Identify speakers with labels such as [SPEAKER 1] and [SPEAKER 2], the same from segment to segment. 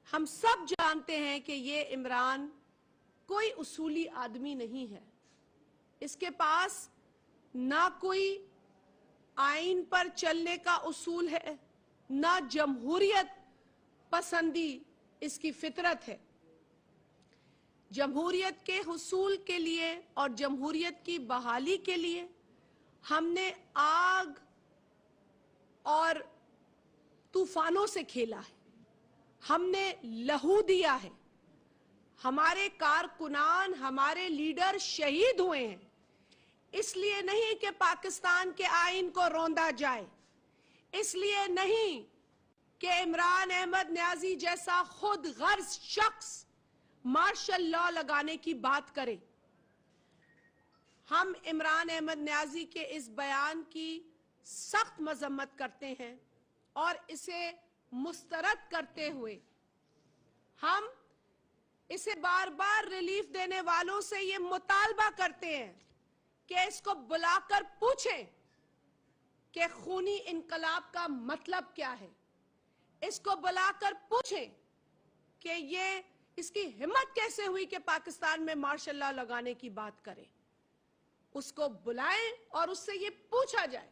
[SPEAKER 1] हम सब जानते हैं कि ये इमरान कोई उसूली आदमी नहीं है। इसके पास ना कोई आइन पर चलने का उसूल है, ना जमहूरियत पसंदी इसकी फितरत है। जमहूरियत के हुसूल के लिए और जमहूरियत की बहाली के लिए हमने आग और तूफानों से खेला है, हमने लहू दिया है, हमारे कारकुनान, हमारे लीडर शहीद हुए हैं। इसलिए नहीं कि पाकिस्तान के आइन को रौंदा जाए, इसलिए नहीं कि इमरान अहमद न्याजी जैसा खुद गर्ज शख्स मार्शल लॉ लगाने की बात करे। हम इमरान अहमद न्याजी के इस बयान की सख्त मजम्मत करते हैं और इसे मुस्तरद करते हुए हम इसे बार बार रिलीफ देने वालों से ये मुतालबा करते हैं कि इसको बुलाकर पूछें कि खूनी इनकलाब का मतलब क्या है। इसको बुलाकर पूछें कि ये इसकी हिम्मत कैसे हुई कि पाकिस्तान में मार्शल लॉ लगाने की बात करे। उसको बुलाएं और उससे ये पूछा जाए।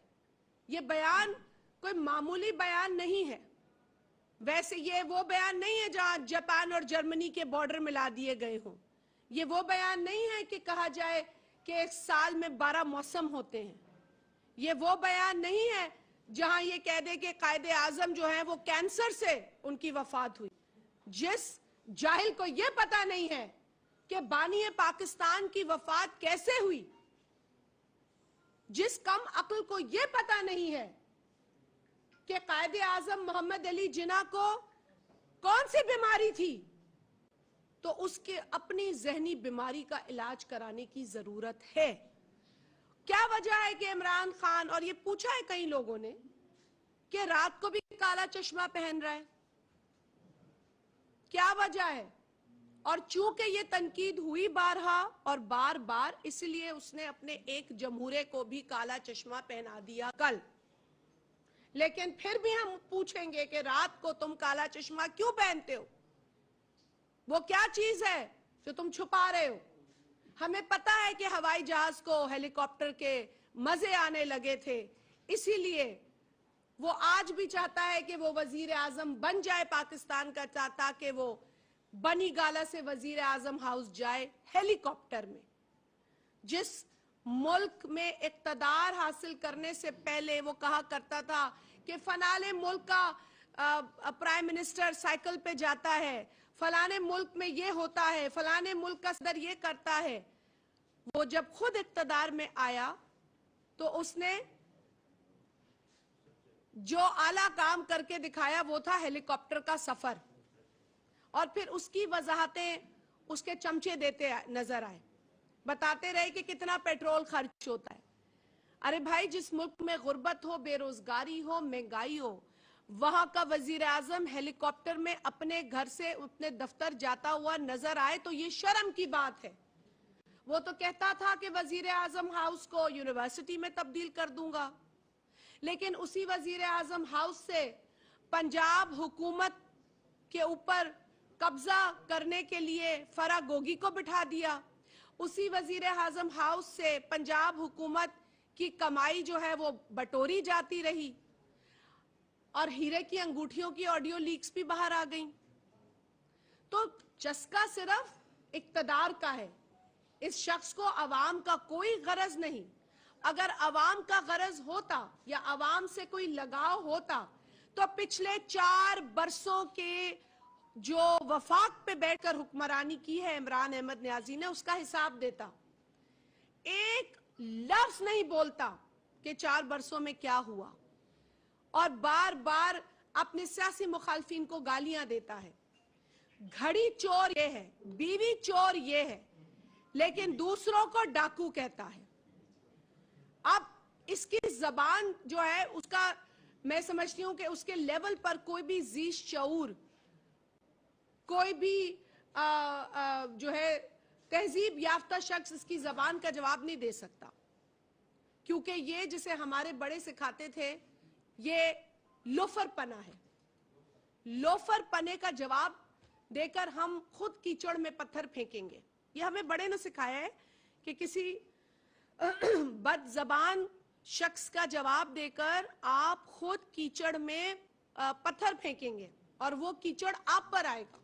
[SPEAKER 1] ये बयान कोई मामूली बयान नहीं है। वैसे ये वो बयान नहीं है जहां जापान और जर्मनी के बॉर्डर मिला दिए गए हों। ये वो बयान नहीं है कि कहा जाए कि एक साल में 12 मौसम होते हैं। ये वो बयान नहीं है जहां ये कह दे कि कायदे आजम जो है वो कैंसर से उनकी वफात हुई। जिस जाहिल को यह पता नहीं है कि बानी पाकिस्तान की वफात कैसे हुई, जिस कम अक्ल को यह पता नहीं है कि कायदे आजम मोहम्मद अली जिन्ना को कौन सी बीमारी थी, तो उसके अपनी जहनी बीमारी का इलाज कराने की जरूरत है। क्या वजह है कि इमरान खान, और ये पूछा है कई लोगों ने, कि रात को भी काला चश्मा पहन रहा है, क्या वजह है? और चूंकि ये तनकीद हुई बारहा और बार बार, इसलिए उसने अपने एक जमहूरे को भी काला चश्मा पहना दिया कल। लेकिन फिर भी हम पूछेंगे कि रात को तुम काला चश्मा क्यों पहनते हो? वो क्या चीज है जो तुम छुपा रहे हो? हमें पता है कि हवाई जहाज को हेलीकॉप्टर के मजे आने लगे थे, इसीलिए वो आज भी चाहता है कि वो वजीर आजम बन जाए पाकिस्तान का, ताकि वो बनी गाला से वजीर आजम हाउस जाए हेलीकॉप्टर में। जिस मुल्क में इक्तदार हासिल करने से पहले वो कहा करता था कि फलाने मुल्क का प्राइम मिनिस्टर साइकिल पे जाता है, फलाने मुल्क में ये होता है, फलाने मुल्क का सदर ये करता है, वो जब खुद इक्तदार में आया तो उसने जो आला काम करके दिखाया वो था हेलीकॉप्टर का सफर। और फिर उसकी वजाहतें उसके चमचे देते नजर आए, बताते रहे कि कितना पेट्रोल खर्च होता है। अरे भाई, जिस मुल्क में गुर्बत हो, बेरोजगारी हो, महंगाई हो, वहां का वजीर आजम हेलीकॉप्टर में अपने घर से अपने दफ्तर जाता हुआ नजर आए तो ये शर्म की बात है। वो तो कहता था कि वजीर आजम हाउस को यूनिवर्सिटी में तब्दील कर दूंगा, लेकिन उसी वजीर आजम हाउस से पंजाब हुकूमत के ऊपर कब्जा करने के लिए फरा गोगी को बिठा दिया। उसी वजीर आजम हाउस से पंजाब हुकूमत की कमाई जो है वो बटोरी जाती रही और हीरे की अंगूठियों की ऑडियो लीक्स भी बाहर आ गईं। तो चस्का सिर्फ इक्तदार का है। इस शख्स को अवाम का कोई गरज नहीं। अगर अवाम का गरज होता या अवाम से कोई लगाव होता तो पिछले 4 बरसों के जो वफाक पे बैठकर हुक्मरानी की है इमरान अहमद न्याजी ने, उसका हिसाब देता। एक लफ्ज नहीं बोलता कि 4 बरसों में क्या हुआ, और बार बार अपने सियासी मुखालफिन को गालियां देता है। घड़ी चोर ये है, बीवी चोर ये है, लेकिन दूसरों को डाकू कहता है। अब इसकी जबान जो है उसका, मैं समझती हूं कि उसके लेवल पर कोई भी जी शऊर, कोई भी जो है तहजीब याफ्ता शख्स इसकी जबान का जवाब नहीं दे सकता, क्योंकि ये जिसे हमारे बड़े सिखाते थे ये लोफर पना है। लोफर पने का जवाब देकर हम खुद कीचड़ में पत्थर फेंकेंगे। ये हमें बड़े ने सिखाया है कि किसी बदजबान शख्स का जवाब देकर आप खुद कीचड़ में पत्थर फेंकेंगे और वो कीचड़ आप पर आएगा।